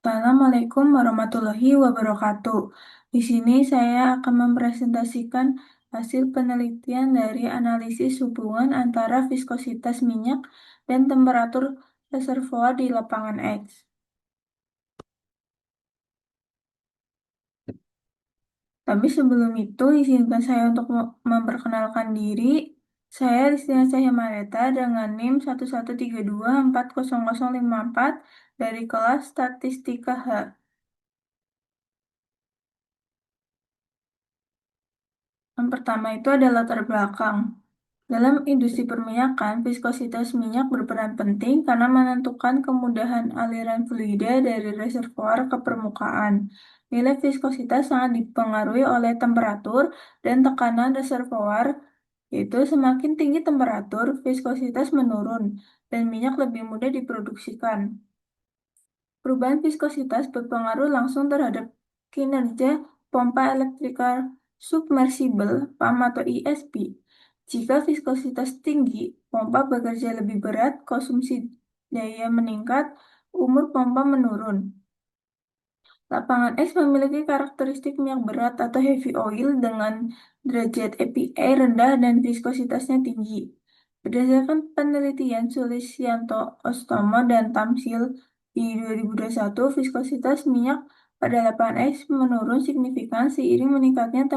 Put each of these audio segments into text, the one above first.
Assalamualaikum warahmatullahi wabarakatuh. Di sini saya akan mempresentasikan hasil penelitian dari analisis hubungan antara viskositas minyak dan temperatur reservoir di lapangan X. Tapi sebelum itu, izinkan saya untuk memperkenalkan diri. Saya Ristina Cahya Mareta dengan NIM 11324054 dari kelas Statistika H. Yang pertama itu adalah latar belakang. Dalam industri perminyakan, viskositas minyak berperan penting karena menentukan kemudahan aliran fluida dari reservoir ke permukaan. Nilai viskositas sangat dipengaruhi oleh temperatur dan tekanan reservoir, yaitu semakin tinggi temperatur, viskositas menurun, dan minyak lebih mudah diproduksikan. Perubahan viskositas berpengaruh langsung terhadap kinerja pompa elektrikal submersible (PAM atau ESP). Jika viskositas tinggi, pompa bekerja lebih berat, konsumsi daya meningkat, umur pompa menurun. Lapangan X memiliki karakteristik minyak berat atau heavy oil dengan derajat API rendah dan viskositasnya tinggi. Berdasarkan penelitian Sulisyanto, Ostomo, dan Tamsil di 2021, viskositas minyak pada lapangan X menurun signifikan seiring meningkatnya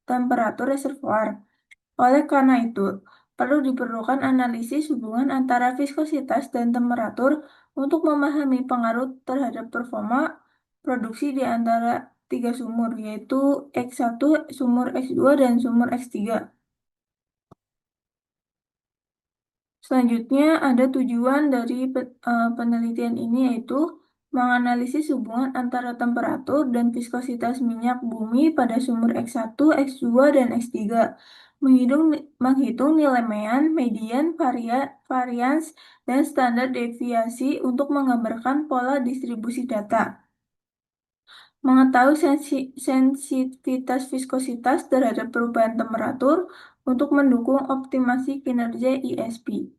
temperatur reservoir. Oleh karena itu, perlu diperlukan analisis hubungan antara viskositas dan temperatur untuk memahami pengaruh terhadap performa produksi di antara tiga sumur, yaitu X1, sumur X2, dan sumur X3. Selanjutnya, ada tujuan dari penelitian ini yaitu menganalisis hubungan antara temperatur dan viskositas minyak bumi pada sumur X1, X2, dan X3, menghitung nilai mean, median, varians, dan standar deviasi untuk menggambarkan pola distribusi data. Mengetahui sensitivitas viskositas terhadap perubahan temperatur untuk mendukung optimasi kinerja ISP.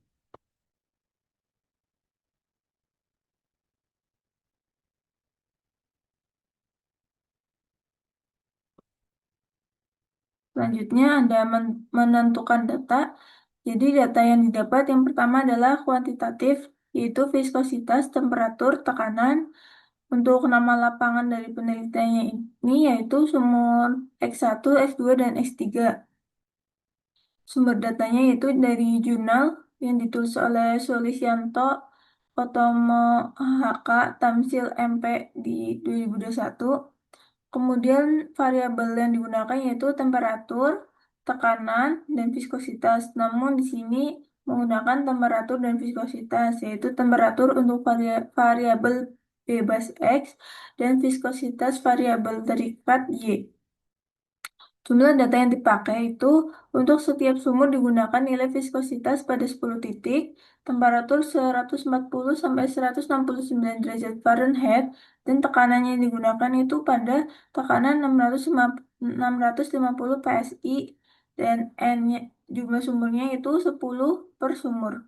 Selanjutnya ada menentukan data. Jadi data yang didapat yang pertama adalah kuantitatif, yaitu viskositas, temperatur, tekanan. Untuk nama lapangan dari penelitiannya ini yaitu sumur X1, X2, dan X3. Sumber datanya yaitu dari jurnal yang ditulis oleh Sulisyanto, Otomo HK, Tamsil MP di 2021. Kemudian variabel yang digunakan yaitu temperatur, tekanan, dan viskositas. Namun di sini menggunakan temperatur dan viskositas, yaitu temperatur untuk variabel bebas X dan viskositas variabel terikat Y. Jumlah data yang dipakai itu untuk setiap sumur digunakan nilai viskositas pada 10 titik, temperatur 140 sampai 169 derajat Fahrenheit, dan tekanannya yang digunakan itu pada tekanan 650 PSI dan N-nya, jumlah sumurnya itu 10 per sumur.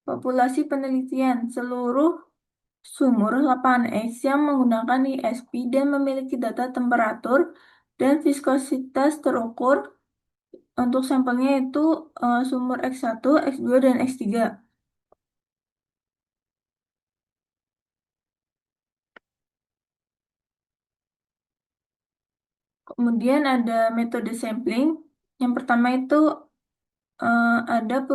Populasi penelitian seluruh sumur lapangan X yang menggunakan ISP dan memiliki data temperatur dan viskositas terukur untuk sampelnya itu sumur X1, X2, dan X3. Kemudian ada metode sampling. Yang pertama itu ada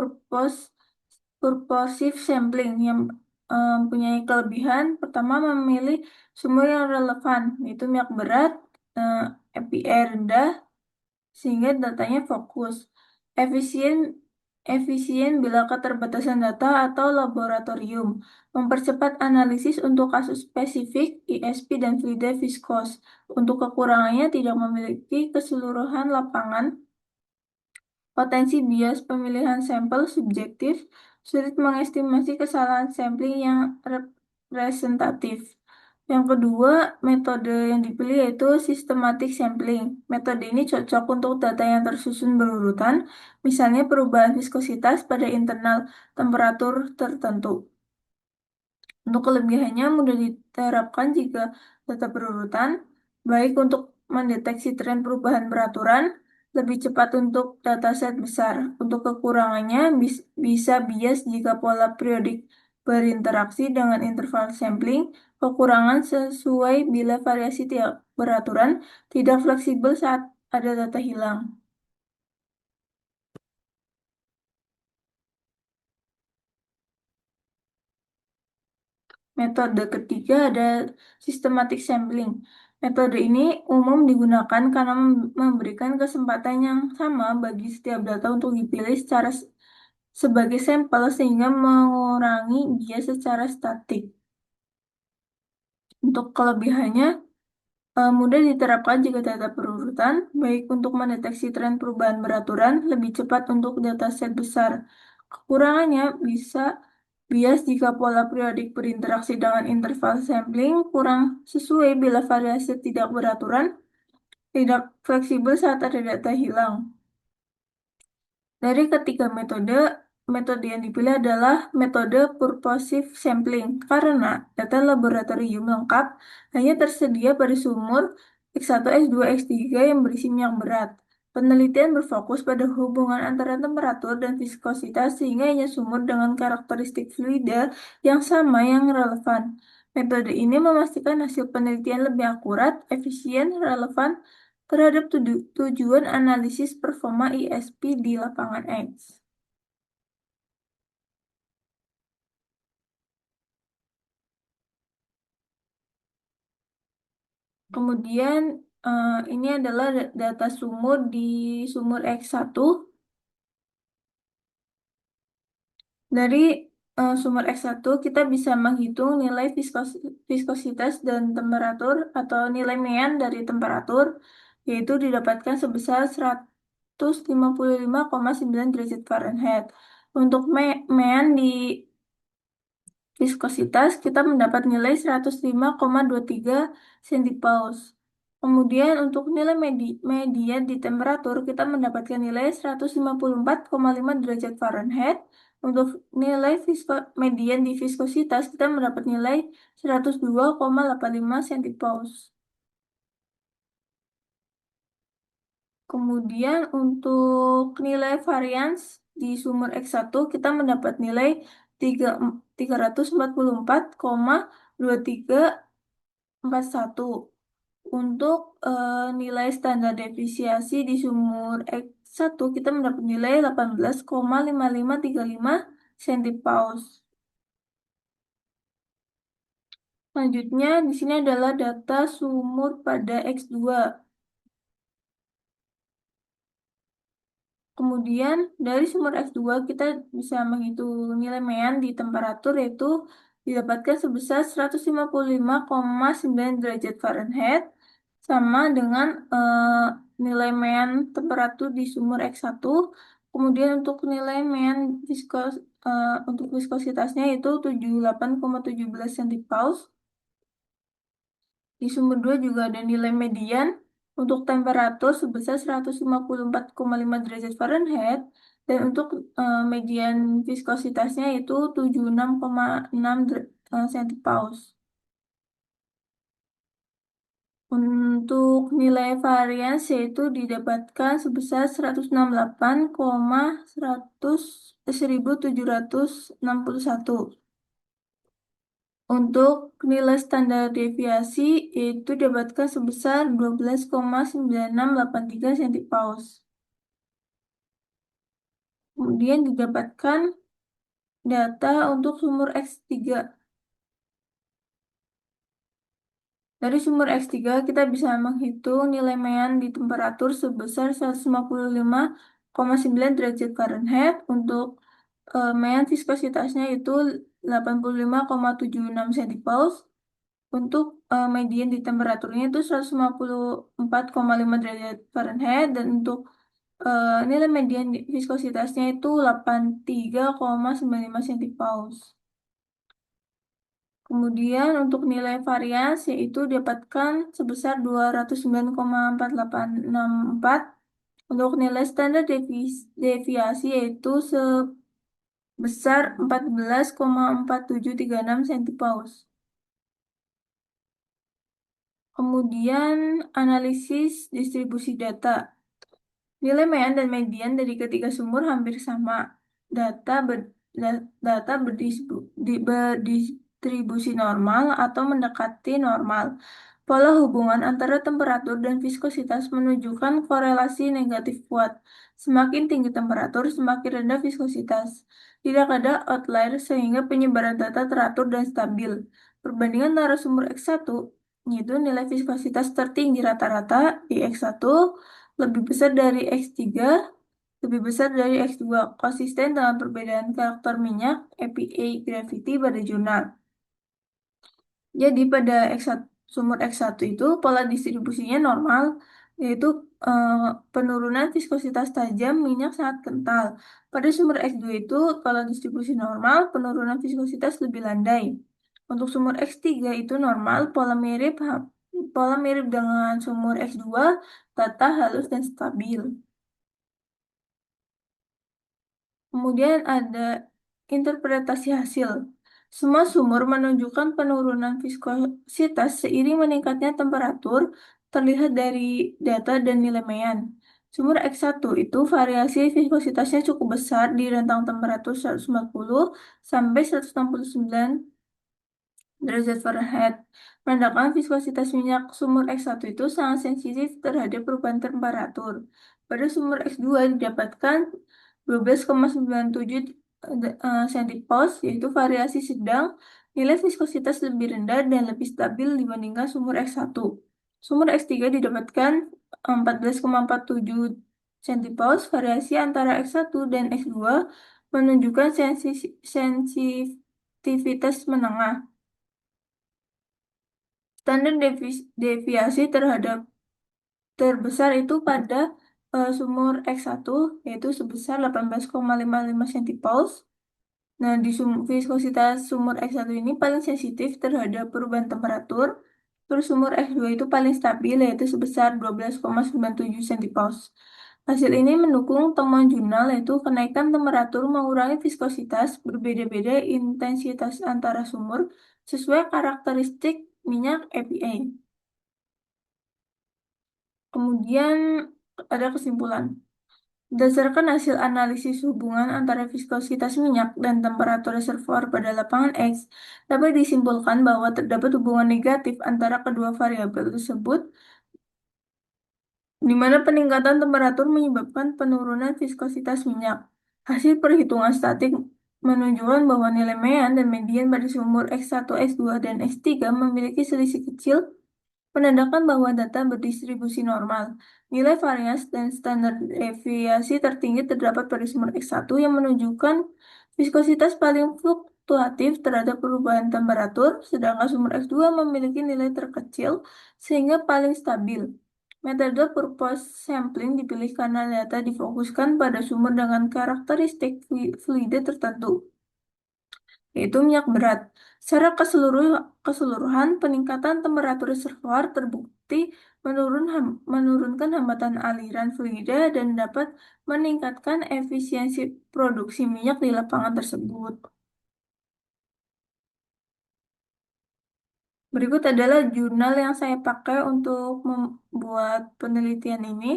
purposive sampling yang mempunyai kelebihan. Pertama, memilih sumur yang relevan, yaitu minyak berat, uh, API rendah, sehingga datanya fokus. Efisien efisien bila keterbatasan data atau laboratorium. Mempercepat analisis untuk kasus spesifik, ISP, dan fluida viskos. Untuk kekurangannya tidak memiliki keseluruhan lapangan. Potensi bias pemilihan sampel subjektif, sulit mengestimasi kesalahan sampling yang representatif. Yang kedua, metode yang dipilih yaitu systematic sampling. Metode ini cocok untuk data yang tersusun berurutan, misalnya perubahan viskositas pada internal temperatur tertentu. Untuk kelebihannya mudah diterapkan jika data berurutan, baik untuk mendeteksi tren perubahan peraturan, lebih cepat untuk dataset besar. Untuk kekurangannya bisa bias jika pola periodik berinteraksi dengan interval sampling, kekurangan sesuai bila variasi tiap beraturan tidak fleksibel saat ada data hilang. Metode ketiga ada systematic sampling. Metode ini umum digunakan karena memberikan kesempatan yang sama bagi setiap data untuk dipilih sebagai sampel sehingga mengurangi bias secara statik. Untuk kelebihannya, mudah diterapkan jika data berurutan, baik untuk mendeteksi tren perubahan beraturan, lebih cepat untuk dataset besar. Kekurangannya bisa bias jika pola periodik berinteraksi dengan interval sampling kurang sesuai bila variasi tidak beraturan, tidak fleksibel saat ada data hilang. Dari ketiga metode, metode yang dipilih adalah metode purposive sampling karena data laboratorium lengkap hanya tersedia pada sumur X1, X2, X3 yang berisi minyak berat. Penelitian berfokus pada hubungan antara temperatur dan viskositas sehingga hanya sumur dengan karakteristik fluida yang sama yang relevan. Metode ini memastikan hasil penelitian lebih akurat, efisien, relevan, terhadap tujuan analisis performa ISP di lapangan X. Kemudian ini adalah data sumur di sumur X1. Dari sumur X1 kita bisa menghitung nilai viskositas dan temperatur atau nilai mean dari temperatur, yaitu didapatkan sebesar 155,9 derajat Fahrenheit. Untuk mean di viskositas kita mendapat nilai 105,23 centipaus. Kemudian untuk nilai media di temperatur kita mendapatkan nilai 154,5 derajat Fahrenheit. Untuk nilai median di viskositas kita mendapat nilai 102,85 centipaus. Kemudian untuk nilai varians di sumur X1 kita mendapat nilai 344,2341. Untuk nilai standar deviasi di sumur X1 kita mendapat nilai 18,5535 centipaus. Selanjutnya di sini adalah data sumur pada X2. Kemudian dari sumber X2 kita bisa menghitung nilai mean di temperatur yaitu didapatkan sebesar 155,9 derajat Fahrenheit sama dengan nilai mean temperatur di sumur X1. Kemudian untuk nilai mean untuk viskositasnya itu 78,17 centipaus. Di sumber 2 juga ada nilai median untuk temperatur sebesar 154,5 derajat Fahrenheit dan untuk median viskositasnya itu 76,6 centipaus. Untuk nilai varians yaitu didapatkan sebesar 168,1761. Untuk nilai standar deviasi itu didapatkan sebesar 12,9683 centipaus. Kemudian didapatkan data untuk sumur X3. Dari sumur X3 kita bisa menghitung nilai mean di temperatur sebesar 155,9 derajat Fahrenheit. Untuk mean viskositasnya itu 85,76 centipaus. Untuk median di temperaturnya itu 154,5 derajat Fahrenheit dan untuk nilai median viskositasnya itu 83,95 centipaus. Kemudian untuk nilai varians yaitu dapatkan sebesar 209,4864. Untuk nilai standar deviasi yaitu sebesar 14,4736 centipaus. Kemudian analisis distribusi data. Nilai mean dan median dari ketiga sumur hampir sama. Data berdistribusi normal atau mendekati normal. Pola hubungan antara temperatur dan viskositas menunjukkan korelasi negatif kuat. Semakin tinggi temperatur, semakin rendah viskositas. Tidak ada outlier sehingga penyebaran data teratur dan stabil. Perbandingan narasumber X1, yaitu nilai viskositas tertinggi rata-rata di X1 lebih besar dari X3, lebih besar dari X2, konsisten dengan perbedaan karakter minyak EPA gravity pada jurnal. Jadi pada sumur X1 itu pola distribusinya normal, yaitu eh, penurunan viskositas tajam, minyak sangat kental. Pada sumur X2 itu pola distribusi normal, penurunan viskositas lebih landai. Untuk sumur X3 itu normal, pola mirip dengan sumur X2, tata halus dan stabil. Kemudian ada interpretasi hasil. Semua sumur menunjukkan penurunan viskositas seiring meningkatnya temperatur terlihat dari data dan nilai mean. Sumur X1 itu variasi viskositasnya cukup besar di rentang temperatur 140 sampai 169 derajat Fahrenheit. Menandakan viskositas minyak sumur X1 itu sangat sensitif terhadap perubahan temperatur. Pada sumur X2 didapatkan 12,97 centipaus, yaitu variasi sedang, nilai viskositas lebih rendah dan lebih stabil dibandingkan sumur X1. Sumur X3 didapatkan 14,47 centipaus, variasi antara X1 dan X2 menunjukkan sensitivitas menengah. Standar deviasi terhadap terbesar itu pada sumur X1 yaitu sebesar 18,55 centipaus. Nah, di viskositas sumur X1 ini paling sensitif terhadap perubahan temperatur. Terus sumur X2 itu paling stabil yaitu sebesar 12,97 centipaus. Hasil ini mendukung temuan jurnal yaitu kenaikan temperatur mengurangi viskositas berbeda-beda intensitas antara sumur sesuai karakteristik minyak EPA. Kemudian ada kesimpulan. Berdasarkan hasil analisis hubungan antara viskositas minyak dan temperatur reservoir pada lapangan X, dapat disimpulkan bahwa terdapat hubungan negatif antara kedua variabel tersebut, di mana peningkatan temperatur menyebabkan penurunan viskositas minyak. Hasil perhitungan statik menunjukkan bahwa nilai mean dan median pada sumur X1, X2, dan X3 memiliki selisih kecil menandakan bahwa data berdistribusi normal. Nilai varians dan standar deviasi tertinggi terdapat pada sumber X1 yang menunjukkan viskositas paling fluktuatif terhadap perubahan temperatur, sedangkan sumber X2 memiliki nilai terkecil sehingga paling stabil. Metode purpose sampling dipilih karena data difokuskan pada sumber dengan karakteristik fluida tertentu, yaitu minyak berat. Secara keseluruhan, peningkatan temperatur reservoir terbukti menurunkan hambatan aliran fluida dan dapat meningkatkan efisiensi produksi minyak di lapangan tersebut. Berikut adalah jurnal yang saya pakai untuk membuat penelitian ini.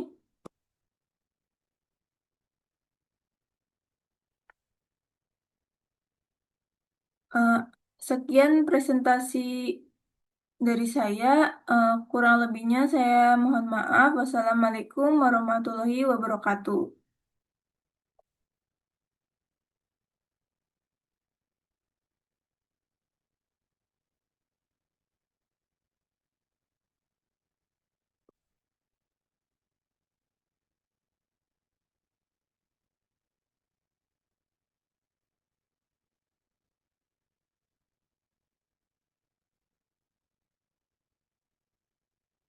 Eh, Sekian presentasi dari saya. Kurang lebihnya saya mohon maaf. Wassalamualaikum warahmatullahi wabarakatuh.